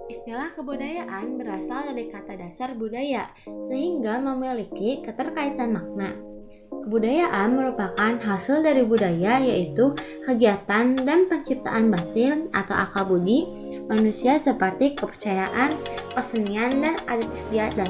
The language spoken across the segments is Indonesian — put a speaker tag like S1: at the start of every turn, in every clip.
S1: Istilah kebudayaan berasal dari kata dasar budaya, sehingga memiliki keterkaitan makna. Kebudayaan merupakan hasil dari budaya, yaitu kegiatan dan penciptaan batin atau akal budi manusia seperti kepercayaan, kesenian, dan adat istiadat.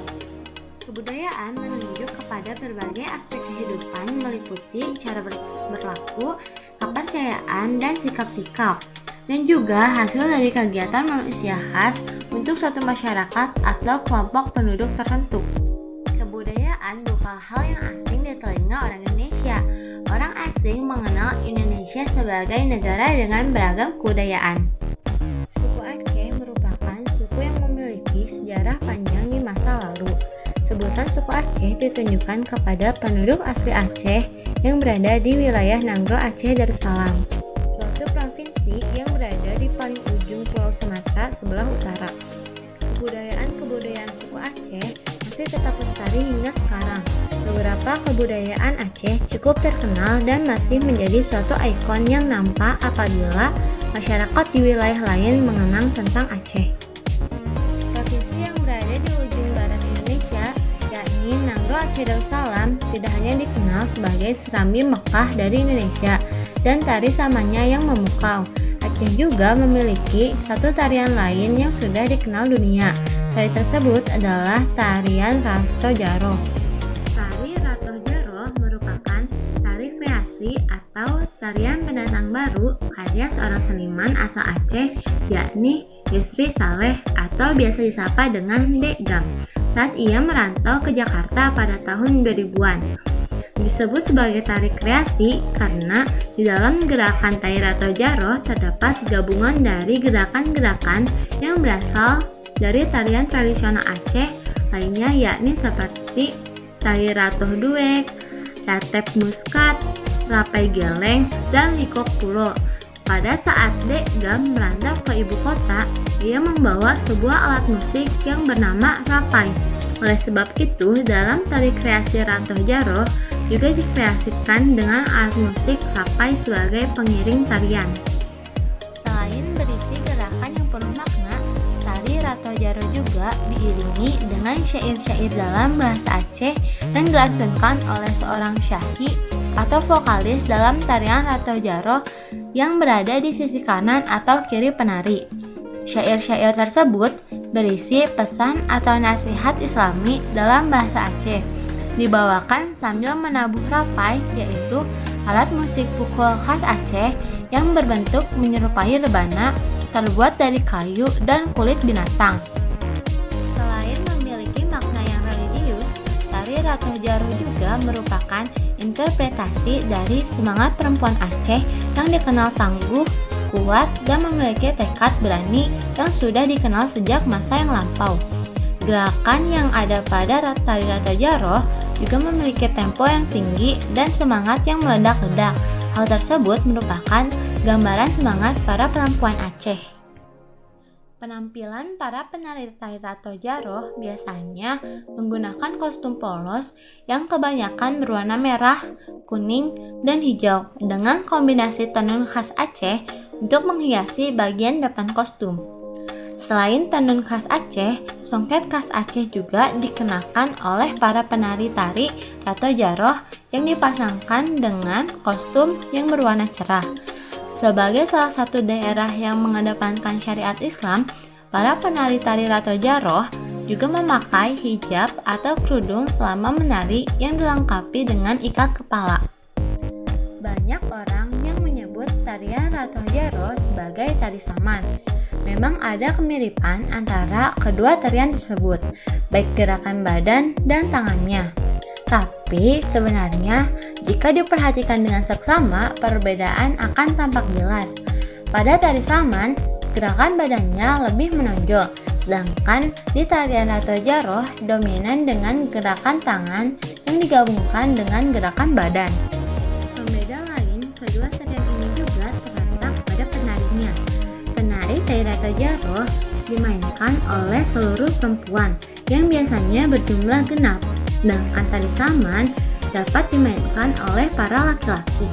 S1: Kebudayaan menunjuk kepada berbagai aspek kehidupan meliputi cara berlaku, kepercayaan, dan sikap-sikap, dan juga hasil dari kegiatan manusia khas untuk suatu masyarakat atau kelompok penduduk tertentu. Kebudayaan bukan hal yang asing di telinga orang Indonesia. Orang asing mengenal Indonesia sebagai negara dengan beragam kebudayaan. Suku Aceh merupakan suku yang memiliki sejarah panjang di masa lalu. Sebutan suku Aceh ditunjukkan kepada penduduk asli Aceh yang berada di wilayah Nanggro Aceh Darussalam, suatu provinsi yang berada di paling ujung Pulau Sumatera sebelah utara. Kebudayaan suku Aceh masih tetap lestari hingga sekarang. Beberapa kebudayaan Aceh cukup terkenal dan masih menjadi suatu ikon yang nampak apabila masyarakat di wilayah lain mengenang tentang Aceh. Provinsi yang berada di ujung barat Indonesia, yakni Nanggro Aceh Darussalam, tidak hanya dikenal sebagai Serambi Mekah dari Indonesia dan tari samanya yang memukau. Aceh juga memiliki satu tarian lain yang sudah dikenal dunia. Tari tersebut adalah tarian Rato Jaro. Tari Rato Jaro merupakan tari kreasi atau tarian pendatang baru karya seorang seniman asal Aceh, yakni Yusri Saleh atau biasa disapa dengan Dek Gam, saat ia merantau ke Jakarta pada tahun 2000-an. Disebut sebagai tari kreasi karena di dalam gerakan tari Rato Jaro terdapat gabungan dari gerakan-gerakan yang berasal dari tarian tradisional Aceh lainnya, yakni seperti tari Ratoh Duek, Ratep Muskat, Rapai Geleng, dan Likok Pulo. Pada saat Dek Gam merantau ke ibu kota, ia membawa sebuah alat musik yang bernama rapai. Oleh sebab itu, dalam tari kreasi Rato Jaro juga dikreasikan dengan alat musik rapai sebagai pengiring tarian. Selain berisi gerakan yang penuh makna, tari Rato Jaro juga diiringi dengan syair-syair dalam bahasa Aceh dan dilantunkan oleh seorang syahik atau vokalis dalam tarian Rato Jaro yang berada di sisi kanan atau kiri penari. Syair-syair tersebut berisi pesan atau nasihat Islami dalam bahasa Aceh, dibawakan sambil menabuh rapai, yaitu alat musik pukul khas Aceh yang berbentuk menyerupai rebana, terbuat dari kayu dan kulit binatang. Selain memiliki makna yang religius, tari Rato Jaro juga merupakan interpretasi dari semangat perempuan Aceh yang dikenal tangguh, kuat, dan memiliki tekad berani yang sudah dikenal sejak masa yang lampau. Gerakan yang ada pada tari Rato Jaro juga memiliki tempo yang tinggi dan semangat yang meledak-ledak. Hal tersebut merupakan gambaran semangat para perempuan Aceh. Penampilan para penari tari Rato Jaro biasanya menggunakan kostum polos yang kebanyakan berwarna merah, kuning, dan hijau dengan kombinasi tenun khas Aceh untuk menghiasi bagian depan kostum. Selain tenun khas Aceh, songket khas Aceh juga dikenakan oleh para penari tari Rato Jaro yang dipasangkan dengan kostum yang berwarna cerah. Sebagai salah satu daerah yang mengedepankan syariat Islam, para penari tari Rato Jaro juga memakai hijab atau kerudung selama menari yang dilengkapi dengan ikat kepala. Banyak orang yang menyebut tarian Rato Jaro sebagai tari saman. Memang ada kemiripan antara kedua tarian tersebut, baik gerakan badan dan tangannya. Tapi sebenarnya jika diperhatikan dengan seksama, perbedaan akan tampak jelas. Pada tari saman, gerakan badannya lebih menonjol, sedangkan di tarian Rato Jaro dominan dengan gerakan tangan yang digabungkan dengan gerakan badan. Pembeda lain kedua tarian ini juga terletak pada penarinya. Penari tari Rato Jaro dimainkan oleh seluruh perempuan yang biasanya berjumlah genap, sedangkan tari saman dapat dimainkan oleh para laki-laki.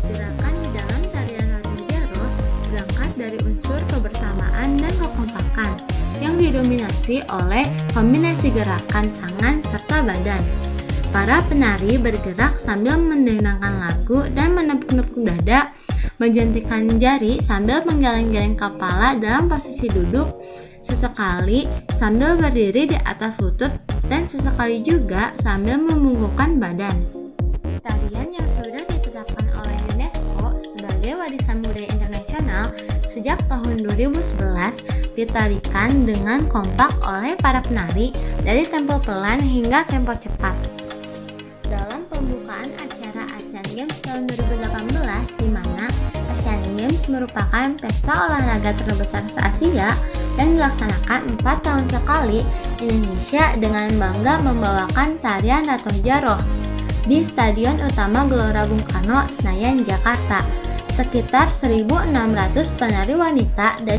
S1: Gerakan di dalam tarian Rato Jaro berangkat dari unsur kebersamaan dan didominasi oleh kombinasi gerakan tangan serta badan. Para penari bergerak sambil mendenangkan lagu dan menepuk-nepuk dada, menjentikan jari sambil menggeleng-geleng kepala dalam posisi duduk, sesekali sambil berdiri di atas lutut, dan sesekali juga sambil membungkukkan badan. Tarian yang sudah ditetapkan oleh UNESCO sebagai warisan budaya internasional sejak tahun 2011 ditarikan dengan kompak oleh para penari dari tempo pelan hingga tempo cepat. Dalam pembukaan acara Asian Games tahun 2018, di mana Asian Games merupakan pesta olahraga terbesar se-Asia yang dilaksanakan 4 tahun sekali, Indonesia dengan bangga membawakan tarian Ratoh Jaroh di Stadion Utama Gelora Bung Karno, Senayan, Jakarta. Sekitar 1.600 penari wanita dari